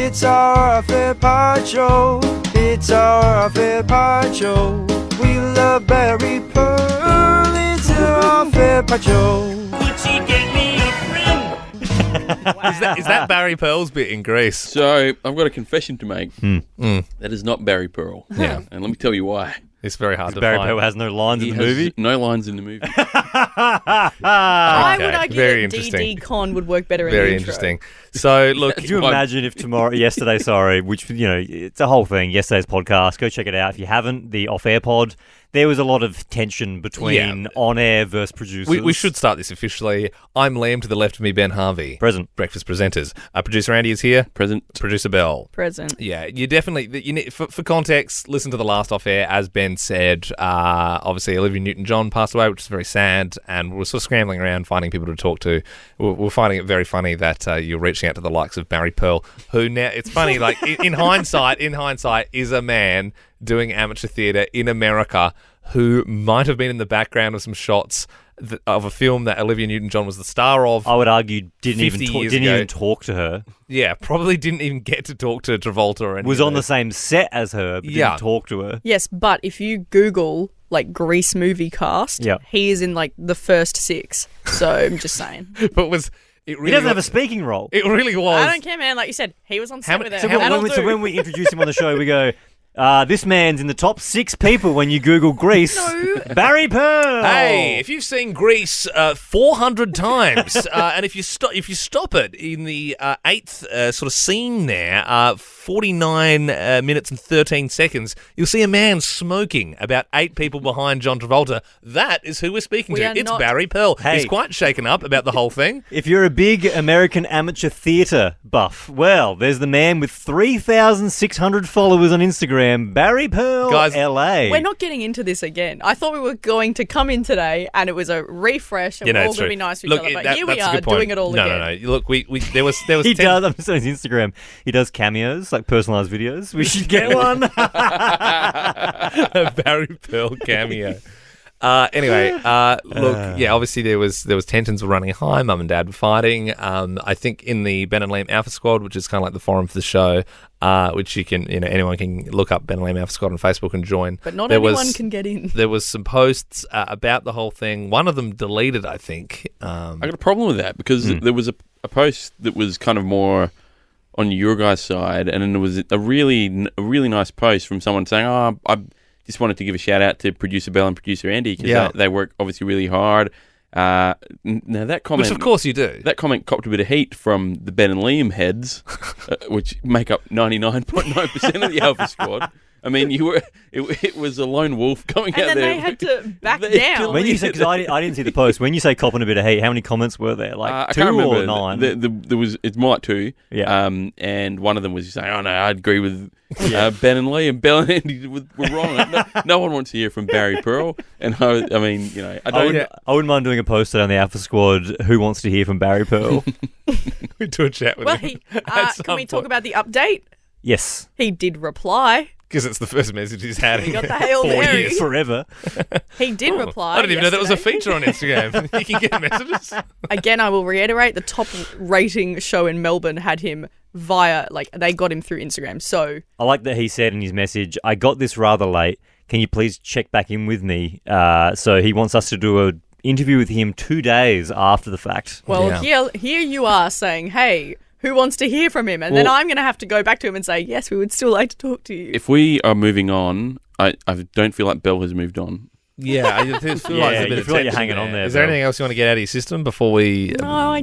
It's our affair part show. It's our affair part show. We love Barry Pearl. It's our affair part show. Would she get me a friend? Is that Barry Pearl's bit in Grease? So I've got a confession to make. That is not Barry Pearl. Yeah. And let me tell you why. It's very hard to Barry find. Pearl has no lines He in the has movie. no lines in the movie. I would argue very that interesting. DD Con would work better in Very the intro. interesting. So, look, Could you imagine if yesterday, which, it's a whole thing, yesterday's podcast, go check it out. If you haven't, the off-air pod, there was a lot of tension between on-air versus producers. we should start this officially. I'm Liam, to the left of me, Ben Harvey. Present. Breakfast presenters. Producer Andy is here. Present. Producer Bell. Present. Yeah, you definitely, you need, for context, listen to the last off-air. As Ben said, obviously Olivia Newton-John passed away, which is very sad, and we're sort of scrambling around finding people to talk to. We're finding it very funny that you're reaching out to the likes of Barry Pearl, who now, it's funny, like, in hindsight, is a man doing amateur theatre in America who might have been in the background of some shots of a film that Olivia Newton-John was the star of. I would argue didn't 50 even years ago. talk to her. Yeah, probably didn't even get to talk to Travolta or anything. Was on the same set as her, but Yeah. didn't talk to her. Yes, but if you Google like Grease movie cast, Yeah. he is in like the first 6. So I'm just saying. But it really He doesn't have a was- speaking role. It really was. I don't care, man. Like you said, he was on set with her. So That'll do. when we introduce him on the show, we go, this man's in the top 6 people when you Google Grease. No. Barry Pearl. Hey, if you've seen Grease 400 times, and if you stop it in the 8th sort of scene there, 49 minutes and 13 seconds, you'll see a man smoking about 8 people behind John Travolta. That is who we're speaking We to. are It's not- Barry Pearl. Hey. He's quite shaken up about the whole thing. If you're a big American amateur theatre buff, well, there's the man with 3,600 followers on Instagram, Barry Pearl, Guys, LA. We're not getting into this again. I thought we were going to come in today and it was a refresh and we're all it's going to true. be nice to each Look, other. But that- here we that's a are good point. doing it all again. No. Look, there was He 10 does. I'm just on his Instagram. He does cameos, like personalised videos. We should get one. a Barry Pearl cameo. Anyway, look, yeah, obviously there was tensions were running high. Mum and Dad were fighting. I think in the Ben and Liam Alpha Squad, which is kind of like the forum for the show, which you can, anyone can look up Ben and Liam Alpha Squad on Facebook and join. But not There anyone was- can get in. There was some posts about the whole thing. One of them deleted, I think. I got a problem with that because there was a post that was kind of more on your guys' side, and then there was a really nice post from someone saying, "Oh, I just wanted to give a shout out to producer Bell and producer Andy because they work obviously really hard." Now that comment, Which of course you do. that comment copped a bit of heat from the Ben and Liam heads, which make up 99.9% of the Alpha Squad. I mean, it was a lone wolf going And out then there. they had to back They down. When you say, because I didn't see the post. When you say copping a bit of hate, how many comments were there? Like I 2 can't remember. or 9? There was, it's more like 2. Yeah. And one of them was saying, "Oh no, I agree with Ben and Lee, and Bell and Andy were wrong. No one wants to hear from Barry Pearl." And I mean, I don't. I wouldn't mind doing a post on the Alpha Squad. Who wants to hear from Barry Pearl? We do a chat with Well, him. can we talk about the update? Yes. He did reply. Because it's the first message he's had He in got the Hail 4 Mary. years. Forever. He did reply. I didn't even know that was a yesterday. feature on Instagram. You can get messages. Again, I will reiterate, the top rating show in Melbourne had him via, they got him through Instagram. So I like that he said in his message, "I got this rather late. Can you please check back in with me?" So he wants us to do an interview with him 2 days after the fact. Well, here you are saying, hey, who wants to hear from him? And then Well- I'm going to have to go back to him and say, yes, we would still like to talk to you. If we are moving on, I don't feel like Bell has moved on. Yeah, I feel like there's a Yeah, bit you of feel like you're tension hanging on there, Is there Bill. anything else you want to get out of your system before we... No,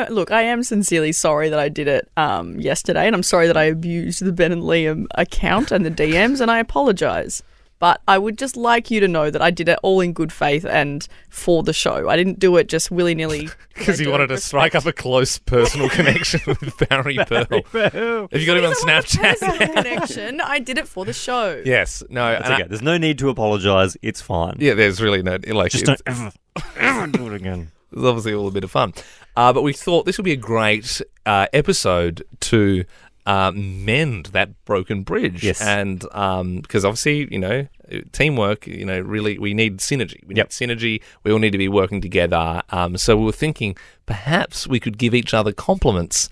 look, I am sincerely sorry that I did it yesterday, and I'm sorry that I abused the Ben and Liam account and the DMs, and I apologise. But I would just like you to know that I did it all in good faith and for the show. I didn't do it just willy-nilly. Because you wanted to strike up a close personal connection with Barry Pearl. Have you got him on Personal Snapchat? connection. I did it for the show. Yes. No. That's and okay. There's no need to apologise. It's fine. yeah, there's really no... Just don't ever do it again. It's obviously all a bit of fun. But we thought this would be a great episode to mend that broken bridge. Yes. And because obviously, teamwork, really, we need synergy. We need synergy. We all need to be working together. So we were thinking perhaps we could give each other compliments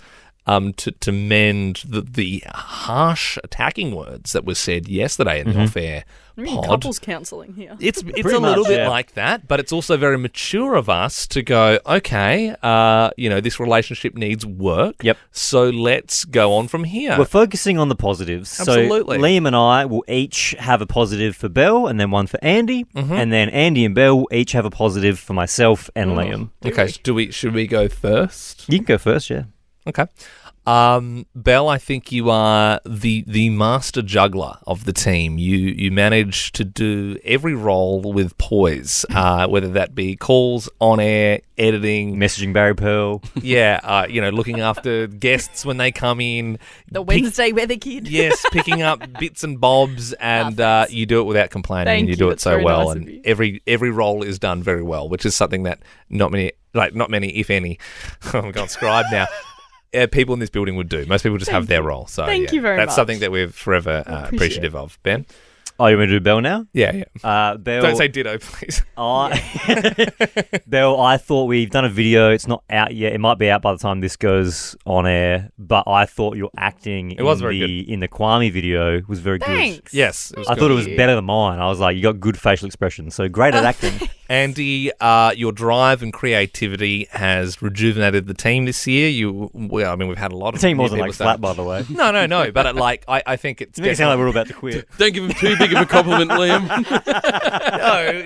to mend the harsh attacking words that were said yesterday in the off-air pod. Couples counselling here. It's a Pretty little much, bit yeah. like that, but it's also very mature of us to go, okay, this relationship needs work. Yep. So let's go on from here. We're focusing on the positives. Absolutely. So Liam and I will each have a positive for Belle and then one for Andy. Mm-hmm. And then Andy and Belle will each have a positive for myself and Liam. Okay, should we go first? You can go first, yeah. Okay. Belle, I think you are the master juggler of the team. You manage to do every role with poise, whether that be calls, on air, editing, Messaging Barry Pearl. looking after guests when they come in. The Wednesday weather kid. Yes, picking up bits and bobs, and you do it without complaining. Thank and you you, do it that's so very well, nice of and you. every role is done very well, which is something that not many, if any, I'm going scribe now. People in this building would do. Most people just have their role. So Thank you very that's much. something that we're forever appreciative of. Ben? Oh, you want me to do Belle now? Yeah. Belle, Don't say ditto, please. Belle, I thought we've done a video. It's not out yet. It might be out by the time this goes on air. But I thought your acting It was very good. in the Kwame video was very good. Thanks. Yes. It was I good. thought it was better than mine. I was like, you got good facial expressions. So great at acting. Andy, your drive and creativity has rejuvenated the team this year. We've had a lot The of team new wasn't people like say- flat, by the way. No. But I think it's It makes it sound like we're all about to quit. Don't give him too big of a compliment, Liam.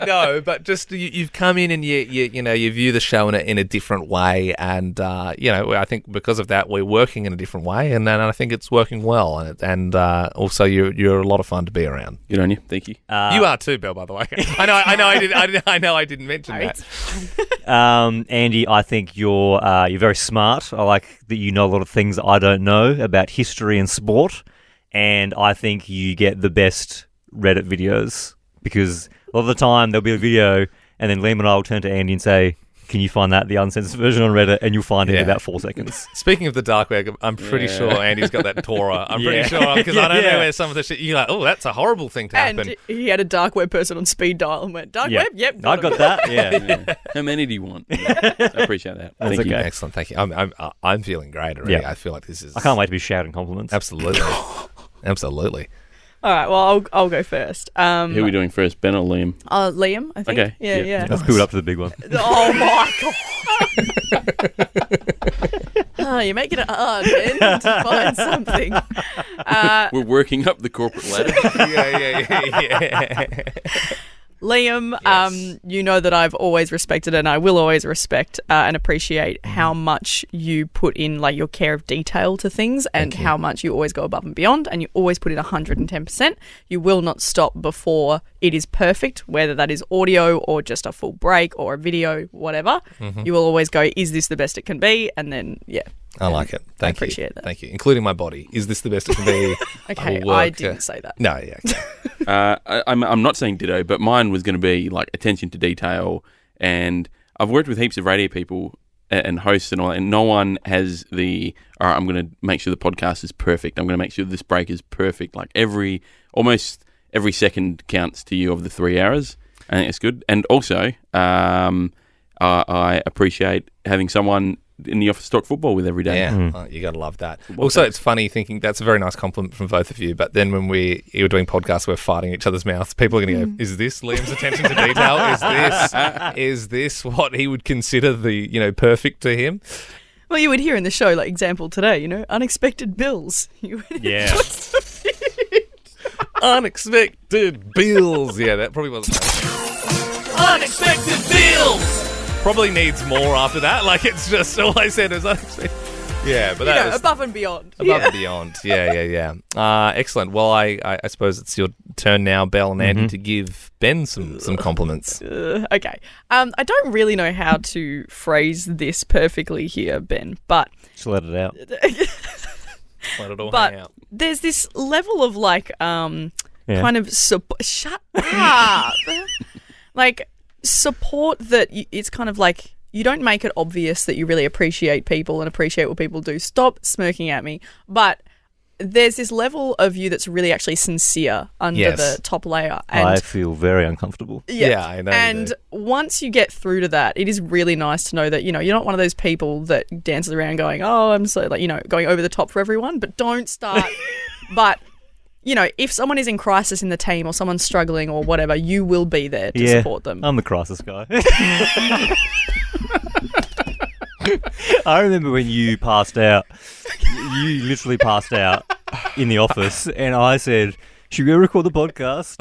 no, but just you've come in and you view the show in a different way, and I think because of that we're working in a different way, and I think it's working well, and also you're a lot of fun to be around. Good on you. Thank you. You are too, Bill. By the way, I didn't mention that. Andy, I think you're very smart. I like that you know a lot of things that I don't know about history and sport, and I think you get the best Reddit videos because a lot of the time there'll be a video and then Liam and I will turn to Andy and say, can you find the uncensored version on Reddit? And you'll find it in about 4 seconds. Speaking of the dark web, I'm pretty sure Andy's got that Torah. I'm pretty sure because I don't know where some of the shit you're like, oh, that's a horrible thing to happen. And he had a dark web person on speed dial and went, dark Yeah. web? Yep. I got that, yeah. Yeah. How many do you want? I appreciate that. That's Thank you. okay. Excellent, thank you. I'm feeling great already. Yeah. I feel like this is. I can't wait to be shouting compliments. Absolutely, absolutely. All right, well, I'll go first. Who are we doing first, Ben or Liam? Liam, I think. Okay, Yeah, yeah. yeah. Let's build up to the big one. Oh, my God. You're making it hard, Ben, to find something. We're working up the corporate ladder. yeah. Liam, Yes. you know that I've always respected and I will always respect and appreciate how much you put in like your care of detail to things and how much you always go above and beyond and you always put in 110%. You will not stop before it is perfect, whether that is audio or just a full break or a video, whatever. You will always go, is this the best it can be? And then, yeah. I like it. Thank you. appreciate that. Thank you. Including my body. Is this the best it can be? Okay, will I work, didn't say that. No, yeah. Okay. I'm not saying ditto, but mine was going to be like attention to detail. And I've worked with heaps of radio people and hosts and all that, and no one has all right, I'm going to make sure the podcast is perfect. I'm going to make sure this break is perfect. Like almost every second counts to you of the 3 hours. I think it's good. And also, I appreciate having someone in the office to talk football with every day. Yeah, oh, you got to love that. Also, it's funny thinking that's a very nice compliment from both of you. But then when you were doing podcasts, we're fighting each other's mouths. People are going to go, "Is this Liam's attention to detail? Is this what he would consider the perfect to him?" Well, you would hear in the show, like example today, unexpected bills. You would Yeah. Unexpected bills. Yeah, that probably wasn't. Unexpected bills. Probably needs more after that. Like it's just all I said was unexpected. Yeah, but that was above and beyond. above and beyond. Yeah. Excellent. Well, I suppose it's your turn now, Belle and Andy, to give Ben some compliments. Okay. I don't really know how to phrase this perfectly here, Ben, but Just let it out. Let it all but hang out. there's this level of like Yeah. kind of shut up. Like support that it's kind of like you don't make it obvious that you really appreciate people and appreciate what people do. Stop smirking at me. But there's this level of you that's really actually sincere under Yes. the top layer. And I feel very uncomfortable. Yeah, I know you And do. once you get through to that, it is really nice to know that, you're not one of those people that dances around going, oh, I'm so, like, going over the top for everyone, but don't start. But, if someone is in crisis in the team or someone's struggling or whatever, you will be there to support them. I'm the crisis guy. I remember when you passed out. You literally passed out in the office, and I said, "Should we record the podcast?"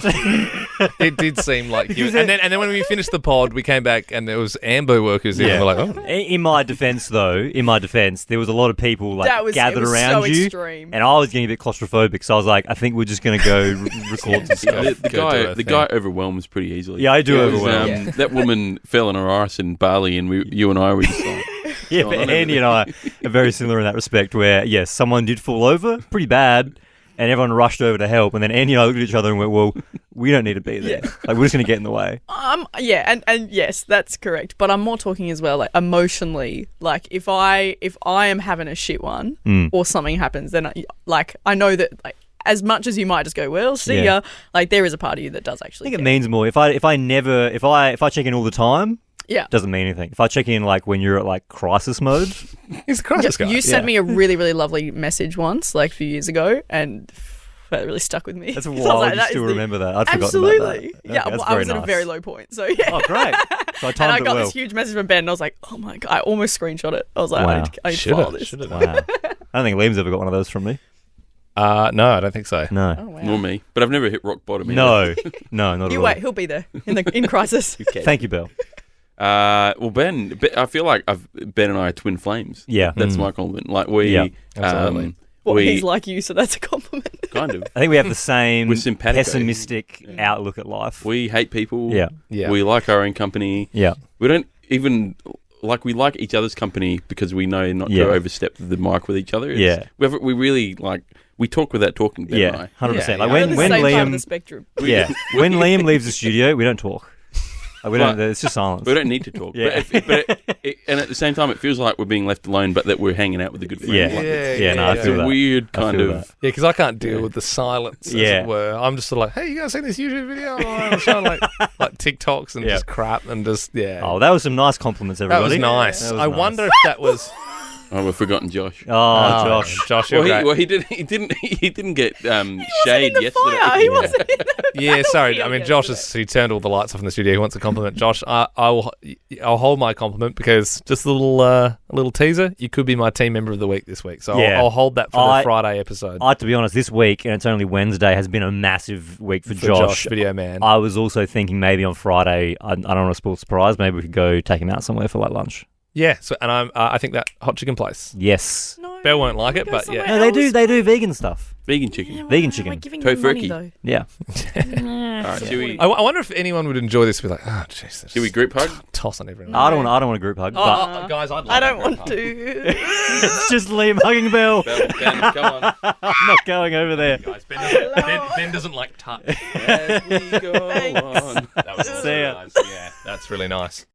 It did seem like you. And then when we finished the pod, we came back and there was Ambo workers there. And we're like, oh. In my defense, there was a lot of people gathered it was around so you, extreme. and I was getting a bit claustrophobic. So I was like, I think we're just going to go record some stuff. The guy overwhelms pretty easily. Yeah, I do It was, overwhelm. That woman fell on her arse in Bali, and you and I were just like, Yeah, Oh, but I know. Andy and I are very similar in that respect. Where yes, someone did fall over, pretty bad. And everyone rushed over to help, and then Andy and I looked at each other and went, "Well, we don't need to be there. Like we're just going to get in the way." Yeah, and yes, that's correct. But I'm more talking as well, like emotionally. Like if I am having a shit one or something happens, then I know that as much as you might just go, well, see ya. Like there is a part of you that does I actually. think it care. means more. If I check in all the time, Yeah. doesn't mean anything. If I check in when you're at crisis mode, He's a crisis guy. You sent me a really, really lovely message once, like a few years ago, and that really stuck with me. that's So I was wild. like, You that still is the- remember that? I'd forgotten Absolutely. about that. Yeah, Okay, well, that's I was very at a nice. very low point. So yeah. Oh, great. So I timed and I it got well. this huge message from Ben, and I was like, "Oh my god!" I almost screenshot it. I was like, Wow. "I need to file this." Should've. Wow. I don't think Liam's ever got one of those from me. No, I don't think so. No. Oh, wow. nor me. But I've never hit rock bottom. No, not at You all. wait, he'll be there in crisis. Thank you, Bill. Well, Ben, I feel like Ben and I are twin flames. Yeah. That's my compliment. Like we, Yeah, absolutely. Well, we he's like you, so that's a compliment. kind of. I think we have the same We're simpatico. pessimistic outlook at life. We hate people. Yeah. Yeah. We like our own company. Yeah. We don't even we like each other's company because we know not Yeah. to overstep the mic with each other. Yeah. We really we talk without talking. Ben and Yeah, I. 100%. Yeah, Like yeah. We're when the when same part of the Liam, spectrum. yeah, when Liam leaves the studio, we don't talk. Like, we don't. Well, It's just silence. We don't need to talk. Yeah. And at the same time, it feels like we're being left alone, but that we're hanging out with a good friend. Yeah. Like, Yeah, no, I it's feel a that. weird I kind feel of. that. Yeah, because I can't deal with the silence, as Yeah. it were. I'm just sort of like, hey, you guys seen this YouTube video? I'm showing like TikToks and Yeah. just crap and just, yeah. Oh, that was some nice compliments, that everybody. was nice. That was I nice. wonder if that was... Oh, we've forgotten Josh. Oh, Josh. Josh, you're great. He didn't get shade The yesterday. fire. He wasn't. Yeah, sorry. I field mean, Josh yesterday. he turned all the lights off in the studio. He wants a compliment. Josh, I'll hold my compliment because just a little teaser. You could be my team member of the week this week, so Yeah. I'll hold that for the Friday episode. To be honest, this week, and it's only Wednesday, has been a massive week for Josh. Video Man. I was also thinking maybe on Friday, I don't want to spoil the surprise, maybe we could go take him out somewhere for lunch. Yeah. So, and I think that hot chicken place. Yes. No, Belle won't like we it, go but somewhere yeah. No, they do. else. They do vegan stuff. Vegan chicken. Yeah, Vegan well, chicken. we're giving you money, Tofurkey. though. Yeah. All right, should we I wonder if anyone would enjoy this. Be like, oh, jeez. should we group hug? toss on everyone? I don't want a group hug, but Guys, I'd love I don't that want group to. it's just Liam hugging Belle. Ben, come on. I'm not going over there. hug. Ben doesn't like touch. As we go Thanks. on. That was See ya. nice. Yeah, that's really nice.